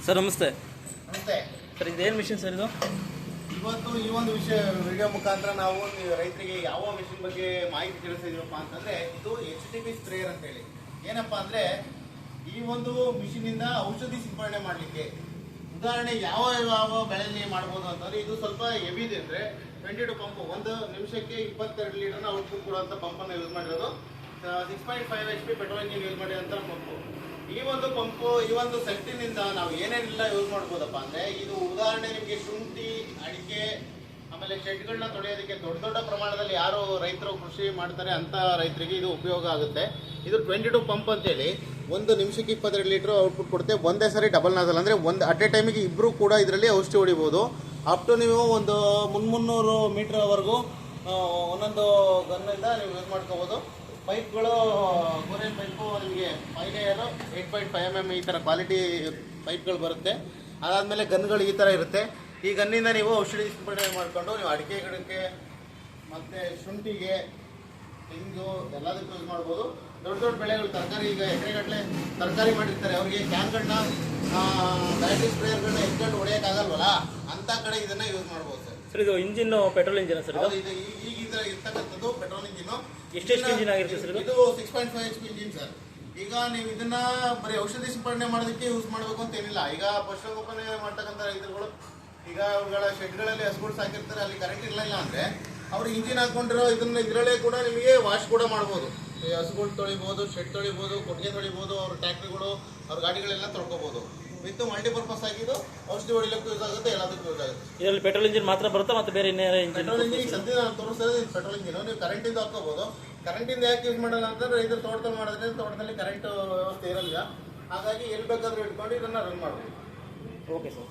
Sir ನಮಸ್ತೆ. ನಮಸ್ತೆ sir ಇದೇನು ಮಿಷನ್ ಸರ್ ಇದು? ಇವತ್ತು ಈ ಒಂದು ವಿಡಿಯೋ ಮುಖಾಂತರ ನಾವು ರೈತರಿಗೆ ಯಾವ ಮಿಷನ್ ಬಗ್ಗೆ ಮಾಹಿತಿ ತಿಳಿಸಿದೀವಪ್ಪ ಅಂತಂದ್ರೆ ಇದು HTP ಸ್ಪ್ರೇಯರ್ ಅಂತ ಹೇಳಿ. ಏನಪ್ಪಾ ಅಂದ್ರೆ ಈ ಒಂದು ಮಿಷಿನ್ ಇಂದ ಔಷಧಿ ಸಿಂಪಡಣೆ ಮಾಡಲಿಕ್ಕೆ ಉದಾಹರಣೆ ಯಾವ ಯಾವ ಬೆಳೆಯಲ್ಲಿ ಮಾಡ್ಬೋದು ಅಂತಂದ್ರೆ ಇದು ಸ್ವಲ್ಪ ಹೆವಿ ಇದೆ. ಅಂದ್ರೆ 22 ಪಂಪ್, ಒಂದು ನಿಮಿಷಕ್ಕೆ 22 ಲೀಟರ್ನ ಔಟ್ಪುಟ್ ಕೊಡುವಂತ ಪಂಪನ್ನು ಯೂಸ್ ಮಾಡಿರೋದು. 6.5 HP ಪೆಟ್ರೋಲ್ ಇಂಜಿನ್ ಯೂಸ್ ಮಾಡಿರೋಂಥ ಪಂಪು. ಈ ಒಂದು ಪಂಪು, ಈ ಒಂದು ಸೆಟ್ಟಿನಿಂದ ನಾವು ಏನೇನೆಲ್ಲ ಯೂಸ್ ಮಾಡ್ಬೋದಪ್ಪ ಅಂದ್ರೆ ಇದು ಉದಾಹರಣೆ ನಿಮಗೆ ಶುಂಠಿ, ಅಡಿಕೆ, ಆಮೇಲೆ ಶೆಡ್ಗಳನ್ನ ತೊಳೆಯೋದಕ್ಕೆ ದೊಡ್ಡ ದೊಡ್ಡ ಪ್ರಮಾಣದಲ್ಲಿ ಯಾರು ರೈತರು ಕೃಷಿ ಮಾಡ್ತಾರೆ ಅಂತ ರೈತರಿಗೆ ಇದು ಉಪಯೋಗ ಆಗುತ್ತೆ. ಇದು 22 ಪಂಪ್ ಅಂತೇಳಿ ಒಂದು ನಿಮಿಷಕ್ಕೆ 22 ಲೀಟರ್ ಔಟ್ಪುಟ್ ಕೊಡುತ್ತೆ. ಒಂದೇ ಸರಿ ಡಬಲ್ ನಾಜಲ್ ಅಂದರೆ ಒಂದು ಅಟ್ ಎ ಟೈಮಿಗೆ ಇಬ್ಬರು ಕೂಡ ಇದರಲ್ಲಿ ಔಷಧಿ ಹೊಡಿಬೋದು. ಅಪ್ ಟು ನೀವು ಒಂದು 300 ಮೀಟರ್ವರೆಗೂ ಒಂದೊಂದು ಗನ್ನಿಂದ ನೀವು ಯೂಸ್ ಮಾಡ್ಕೋಬೋದು. ಪೈಪ್ಗಳು ಗೋರಿಯನ್ ಪೈಪು ನಿಮಗೆ 5 ಲೇಯರು 8.5 mm ಈ ಥರ ಕ್ವಾಲಿಟಿ ಪೈಪ್ಗಳು ಬರುತ್ತೆ. ಅದಾದಮೇಲೆ ಗನ್ಗಳು ಈ ಥರ ಇರುತ್ತೆ. ಈ ಗನ್ನಿಂದ ನೀವು ಔಷಧಿ ಸಿಂಪಡಣೆ ಮಾಡಿಕೊಂಡು ನೀವು ಅಡಿಕೆ ಗಿಡಕ್ಕೆ ಮತ್ತು ಶುಂಠಿಗೆ, ತೆಂಗು ಎಲ್ಲದಕ್ಕೂ ಯೂಸ್ ಮಾಡ್ಬೋದು. ದೊಡ್ಡ ದೊಡ್ಡ ಬೆಳೆಗಳು, ತರಕಾರಿ, ಈಗ ಎಕರೆಗಟ್ಟಲೆ ತರಕಾರಿ ಮಾಡಿರ್ತಾರೆ, ಅವರಿಗೆ ಕ್ಯಾನ್ಗಳನ್ನ ಬ್ಯಾಟ್ರಿ ಸ್ಪ್ರೇಯರ್ಗಳನ್ನ ಎತ್ಕೊಂಡು ಹೊಡೆಯೋಕ್ಕಾಗಲ್ವಲ್ಲ, ಅಂಥ ಕಡೆ ಇದನ್ನು ಯೂಸ್ ಮಾಡ್ಬೋದು ಸರ್. ಸರ್ ಇದು ಇಂಜಿನ್ ಪೆಟ್ರೋಲ್ ಇಂಜಿನ್ ಸರ್? ಇದು ಈಗ ಇರ್ತಕ್ಕಂಥದ್ದು ಪೆಟ್ರೋಲ್ ಇಂಜಿನ್. ಎಷ್ಟು ಇಂಜಿನ್ ಆಗಿರುತ್ತೆ ಸರ್? ಇದು 6.5 HP ಇಂಜಿನ್ ಸರ್. ಈಗ ನೀವು ಇದನ್ನ ಬರೀ ಔಷಧಿ ಸಿಂಪಡಣೆ ಮಾಡೋದಕ್ಕೆ ಯೂಸ್ ಮಾಡಬೇಕು ಅಂತ ಏನಿಲ್ಲ. ಈಗ ಪಶುಸಂಗೋಪನೆ ಮಾಡ್ತಕ್ಕಂಥ ರೈತರುಗಳು ಈಗ ಅವುಗಳ ಶೆಡ್ಗಳಲ್ಲಿ ಹಸುಗಳು ಸಾಕಿರ್ತಾರೆ, ಅಲ್ಲಿ ಕರೆಂಟ್ ಇರಲಿಲ್ಲ ಅಂದರೆ ಅವ್ರು ಇಂಜಿನ್ ಹಾಕೊಂಡಿರೋ ಇದರಲ್ಲೇ ಕೂಡ ನಿಮಗೆ ವಾಶ್ ಕೂಡ ಮಾಡ್ಬೋದು. ಈ ಹಸುಗಳು ತೊಳಿಬೋದು, ಶೆಡ್ ತೊಳಿಬೋದು, ಕೊಟ್ಟಿಗೆ ತೊಳಿಬೋದು, ಅವ್ರ ಟ್ಯಾಕ್ಟ್ರಿಗಳು, ಅವ್ರ ಗಾಡಿಗಳೆಲ್ಲ ತೊಳ್ಕೊಬೋದು. ವಿತ್ ಮಲ್ಟಿಪರ್ಪಸ್ ಆಗಿದ್ದು ಔಷಧಿ ಹೊಡಿಲಿಕ್ಕೂ ಯೂಸ್ ಆಗುತ್ತೆ, ಎಲ್ಲದಕ್ಕೂ ಯೂಸ್ ಆಗುತ್ತೆ. ಇದರಲ್ಲಿ ಪೆಟ್ರೋಲ್ ಇಂಜಿನ್ ಮಾತ್ರ ಬರುತ್ತಾ ಮತ್ತೆ ಬೇರೆ ಇನ್ನೇನು ಇಂಜಿನ್? ಪೆಟ್ರೋಲ್ ಇಂಜಿನ್ ಸದ್ಯ ನಾನು ತೋರಿಸ್ತಾ ಪೆಟ್ರೋಲ್ ಇಂಜಿನ್ ನೀವು ಕರೆಂಟಿಂದ ಹಾಕೋಬೋದು. ಕರೆಂಟಿಂದ ಯಾಕೆ ಯೂಸ್ ಮಾಡಲ್ಲ ಅಂತಂದ್ರೆ ರೈತರು ತೋಟದಲ್ಲಿ ಮಾಡೋದ್ರೆ ತೋಟದಲ್ಲಿ ಕರೆಂಟ್ ವ್ಯವಸ್ಥೆ ಇರಲ್ಲ. ಹಾಗಾಗಿ ಎಲ್ಲಿ ಬೇಕಾದ್ರೂ ಇಟ್ಕೊಂಡು ಇದನ್ನು ರನ್ ಮಾಡ್ಬೋದು. Okay sir.